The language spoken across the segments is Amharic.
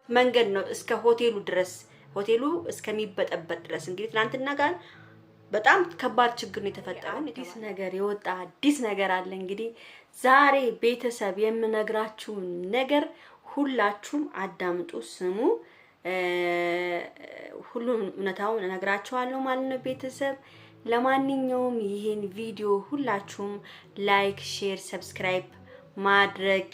መንገድ ነው እስከ ሆቴሉ ድረስ ሆቴሉ እስከሚበጠበጥ ድረስ እንግዲህ ትናንትና ጋር በጣም ከባድ ችግር ነው የተፈጠረው። አዲስ ነገር የወጣ አዲስ ነገር አለ። እንግዲህ ዛሬ ቤተሰብ የምነግራችሁ ነገር ሁላችሁም አዳምጡ፣ ስሙ። ሁሉም እውነታውን እነግራችኋለሁ ማለት ነው ቤተሰብ። ለማንኛውም ይሄን ቪዲዮ ሁላችሁም ላይክ፣ ሼር፣ ሰብስክራይብ ማድረግ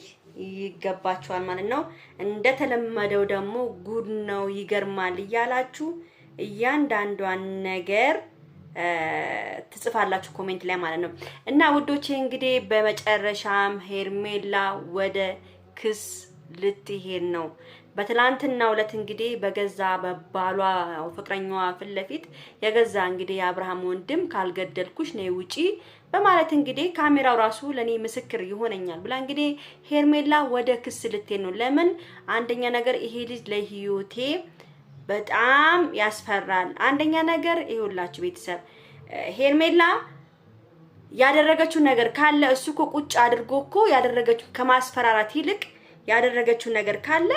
ይገባችኋል ማለት ነው። እንደተለመደው ደግሞ ጉድ ነው ይገርማል እያላችሁ እያንዳንዷን ነገር ትጽፋላችሁ ኮሜንት ላይ ማለት ነው። እና ውዶቼ እንግዲህ በመጨረሻም ሄርሜላ ወደ ክስ ልትሄድ ነው። በትላንትናው ዕለት እንግዲህ በገዛ በባሏ ፍቅረኛዋ ፊት ለፊት የገዛ እንግዲህ የአብርሃም ወንድም ካልገደልኩሽ ነይ ውጪ በማለት እንግዲህ ካሜራው ራሱ ለኔ ምስክር ይሆነኛል ብላ እንግዲህ ሄርሜላ ወደ ክስ ልትሄድ ነው። ለምን? አንደኛ ነገር ይሄ ልጅ ለህይወቴ በጣም ያስፈራል። አንደኛ ነገር ይኸውላችሁ ቤተሰብ ሄርሜላ ያደረገችው ነገር ካለ እሱ እኮ ቁጭ አድርጎ እኮ ያደረገችው ከማስፈራራት ይልቅ ያደረገችው ነገር ካለ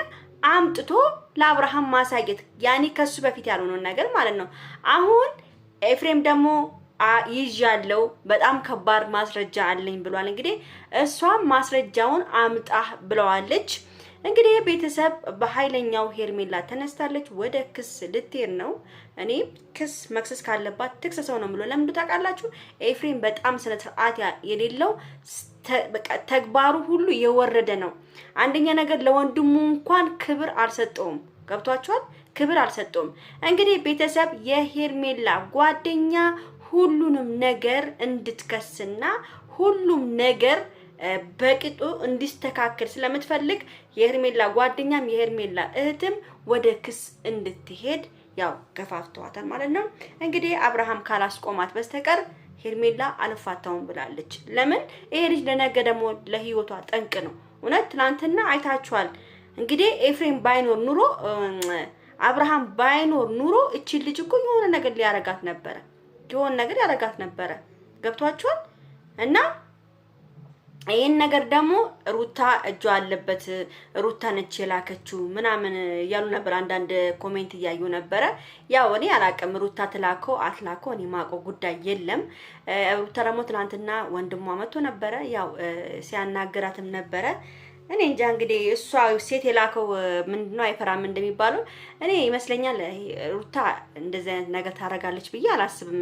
አምጥቶ ለአብርሃም ማሳየት ያኔ ከሱ በፊት ያልሆነው ነገር ማለት ነው። አሁን ኤፍሬም ደግሞ ይዣለው በጣም ከባድ ማስረጃ አለኝ ብሏል። እንግዲህ እሷም ማስረጃውን አምጣ ብለዋለች። እንግዲህ ቤተሰብ በኃይለኛው ሄርሜላ ተነስታለች፣ ወደ ክስ ልትሄድ ነው። እኔ ክስ መክሰስ ካለባት ትክሰሰው ነው ብሎ ለምን ታውቃላችሁ? ኤፍሬም በጣም ስነ ስርዓት የሌለው በቃ ተግባሩ ሁሉ የወረደ ነው። አንደኛ ነገር ለወንድሙ እንኳን ክብር አልሰጠውም። ገብቷችኋል? ክብር አልሰጠውም። እንግዲህ ቤተሰብ የሄርሜላ ጓደኛ ሁሉንም ነገር እንድትከስና ሁሉም ነገር በቅጡ እንዲስተካከል ስለምትፈልግ የሄርሜላ ጓደኛም የሄርሜላ እህትም ወደ ክስ እንድትሄድ ያው ገፋፍተዋታል ማለት ነው። እንግዲህ አብርሃም ካላስቆማት በስተቀር ሄርሜላ አልፋታውም ብላለች። ለምን? ይሄ ልጅ ለነገ ደግሞ ለህይወቷ ጠንቅ ነው። እውነት ትናንትና አይታችኋል። እንግዲህ ኤፍሬም ባይኖር ኑሮ አብርሃም ባይኖር ኑሮ እቺ ልጅ እኮ የሆነ ነገር ሊያረጋት ነበረ፣ የሆነ ነገር ያረጋት ነበረ። ገብቷችኋል? እና ይሄን ነገር ደግሞ ሩታ እጇ አለበት፣ ሩታ ነች የላከችው ምናምን ያሉ ነበር። አንዳንድ ኮሜንት እያዩ ነበረ። ያው እኔ አላቅም ሩታ ትላከው አትላከው እኔ ማውቀው ጉዳይ የለም። ሩታ ደግሞ ትናንትና ወንድሟ መጥቶ ነበረ፣ ያው ሲያናገራትም ነበረ። እኔ እንጃ እንግዲህ እሷ ሴት የላከው ምንድነው አይፈራም እንደሚባለው እኔ ይመስለኛል። ሩታ እንደዚህ አይነት ነገር ታረጋለች ብዬ አላስብም።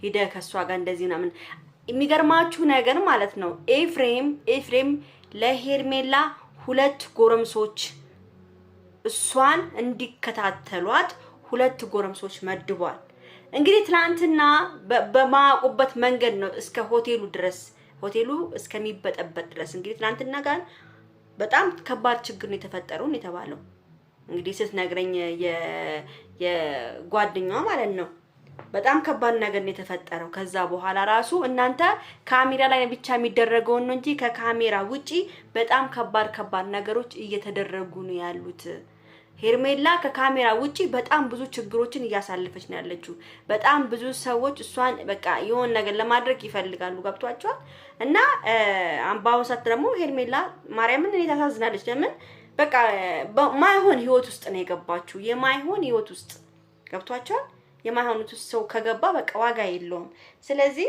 ሂደ ከሷ ጋር እንደዚህ ምናምን የሚገርማችሁ ነገር ማለት ነው ኤፍሬም ለሄርሜላ ሁለት ጎረምሶች እሷን እንዲከታተሏት ሁለት ጎረምሶች መድቧል። እንግዲህ ትላንትና በማያውቁበት መንገድ ነው እስከ ሆቴሉ ድረስ ሆቴሉ እስከሚበጠበጥ ድረስ እንግዲህ ትላንትና ጋር በጣም ከባድ ችግር ነው የተፈጠረው የተባለው። እንግዲህ ስትነግረኝ የጓደኛዋ ማለት ነው በጣም ከባድ ነገር ነው የተፈጠረው። ከዛ በኋላ ራሱ እናንተ ካሜራ ላይ ብቻ የሚደረገው ነው እንጂ ከካሜራ ውጪ በጣም ከባድ ነገሮች እየተደረጉ ነው ያሉት። ሄርሜላ ከካሜራ ውጪ በጣም ብዙ ችግሮችን እያሳለፈች ነው ያለችው። በጣም ብዙ ሰዎች እሷን በቃ የሆነ ነገር ለማድረግ ይፈልጋሉ። ገብቷቸዋል። እና በአሁኑ ሰዓት ደግሞ ሄርሜላ ማርያምን እኔ ታሳዝናለች። ለምን? በቃ ማይሆን ህይወት ውስጥ ነው የገባችው። የማይሆን ህይወት ውስጥ ገብቷቸዋል። የማይሆኑት ሰው ከገባ በቃ ዋጋ የለውም። ስለዚህ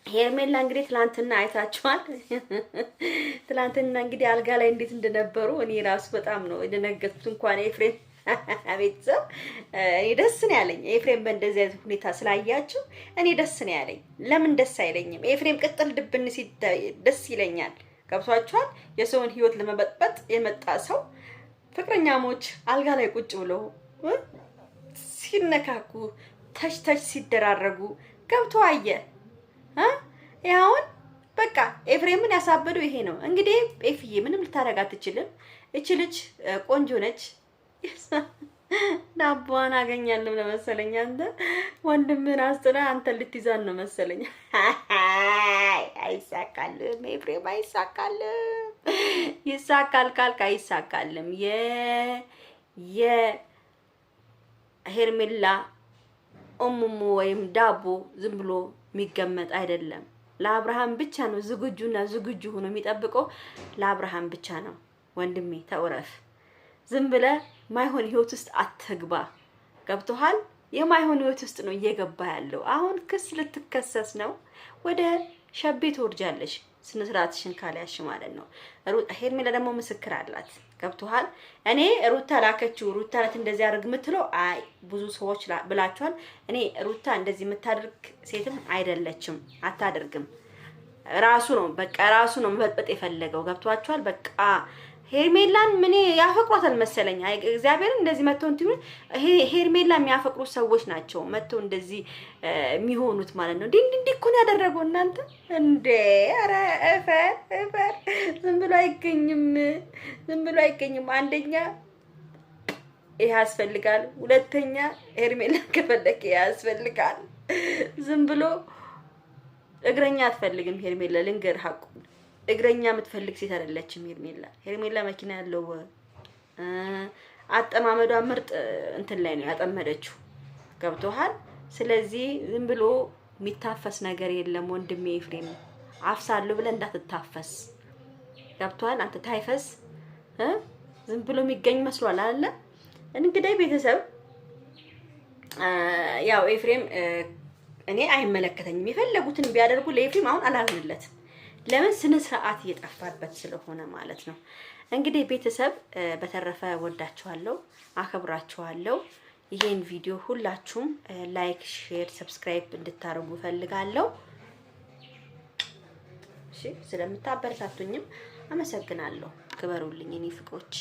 ሄርሜላ እንግዲህ ትላንትና አይታችኋል። ትላንትና እንግዲህ አልጋ ላይ እንዴት እንደነበሩ እኔ ራሱ በጣም ነው የደነገጥኩት። እንኳን ኤፍሬም ቤተሰብ እኔ ደስ ነው ያለኝ። ኤፍሬም በእንደዚህ አይነት ሁኔታ ስላያችሁ እኔ ደስ ነው ያለኝ። ለምን ደስ አይለኝም? ኤፍሬም ቅጥል ድብን ሲታይ ደስ ይለኛል። ገብቷችኋል? የሰውን ህይወት ለመበጥበጥ የመጣ ሰው ፍቅረኛሞች አልጋ ላይ ቁጭ ብለው ሲነካኩ ተች ሲደራረጉ ገብቶ አየ። ያውን በቃ ኤፍሬምን ያሳበደው ይሄ ነው። እንግዲህ ኤፍዬ ምንም ልታረጋ አትችልም። እቺ ልጅ ቆንጆ ነች። ዳቦዋን አገኛለሁ ለመሰለኝ። አንተ ወንድምህን አስጥላ አንተ ልትይዛን ነው መሰለኝ። አይሳካልም ኤፍሬም አይሳካልም። ይሳካል ካልክ አይሳካልም። ሄርሜላ ኦሙሙ ወይም ዳቦ ዝም ብሎ የሚገመጥ አይደለም። ለአብርሃም ብቻ ነው ዝግጁ ሆኖ የሚጠብቀው። ለአብርሃም ብቻ ነው። ወንድሜ ተውረፍ። ዝም ብለህ ማይሆን ህይወት ውስጥ አትግባ። ገብቶሃል? የማይሆን ህይወት ውስጥ ነው እየገባ ያለው። አሁን ክስ ልትከሰስ ነው። ወደ ሸቤ ትወርጃለሽ፣ ስነ ስርዓትሽን ካልያሽ ማለት ነው። ሄርሜላ ደግሞ ምስክር አላት። ገብቶሃል? እኔ ሩታ ላከችው ሩታ ናት እንደዚህ አድርግ የምትለው አይ ብዙ ሰዎች ብላችኋል። እኔ ሩታ እንደዚህ የምታደርግ ሴትም አይደለችም፣ አታደርግም። ራሱ ነው በቃ ራሱ ነው መበጥበጥ የፈለገው። ገብቷችኋል? በቃ ሄርሜላን ምን ያፈቅሯታል መሰለኝ። እግዚአብሔርን እንደዚህ መተው እንትን ሄርሜላ የሚያፈቅሩ ሰዎች ናቸው መተው እንደዚህ የሚሆኑት ማለት ነው። እንዴ እኮ ነው ያደረገው እናንተ እንዴ! ኧረ እፈር ዝም ብሎ አይገኝም፣ ዝም ብሎ አይገኝም። አንደኛ ይሄ ያስፈልጋል፣ ሁለተኛ ሄርሜላ ከፈለክ ይሄ ያስፈልጋል። ዝም ብሎ እግረኛ አትፈልግም ሄርሜላ። ልንገር ሀቁ እግረኛ የምትፈልግ ሴት አይደለችም ሄርሜላ። ሄርሜላ መኪና ያለው አጠማመዷ ምርጥ እንትን ላይ ነው ያጠመደችው። ገብቶሃል? ስለዚህ ዝም ብሎ የሚታፈስ ነገር የለም ወንድሜ ኤፍሬም። አፍሳለሁ ብለህ እንዳትታፈስ። ገብቶሃል? አንተ ታይፈስ ዝም ብሎ የሚገኝ መስሏል አይደለ? እንግዲህ ቤተሰብ ያው ኤፍሬም እኔ አይመለከተኝም። የፈለጉትን ቢያደርጉ ለኤፍሬም አሁን አላዝንለት። ለምን ስነ ስርዓት እየጠፋበት ስለሆነ ማለት ነው። እንግዲህ ቤተሰብ በተረፈ ወዳችኋለሁ፣ አከብራችኋለሁ። ይሄን ቪዲዮ ሁላችሁም ላይክ፣ ሼር፣ ሰብስክራይብ እንድታረጉ ፈልጋለሁ። እሺ፣ ስለምታበረታቱኝም አመሰግናለሁ። ክበሩልኝ እኔ ፍቅሮች።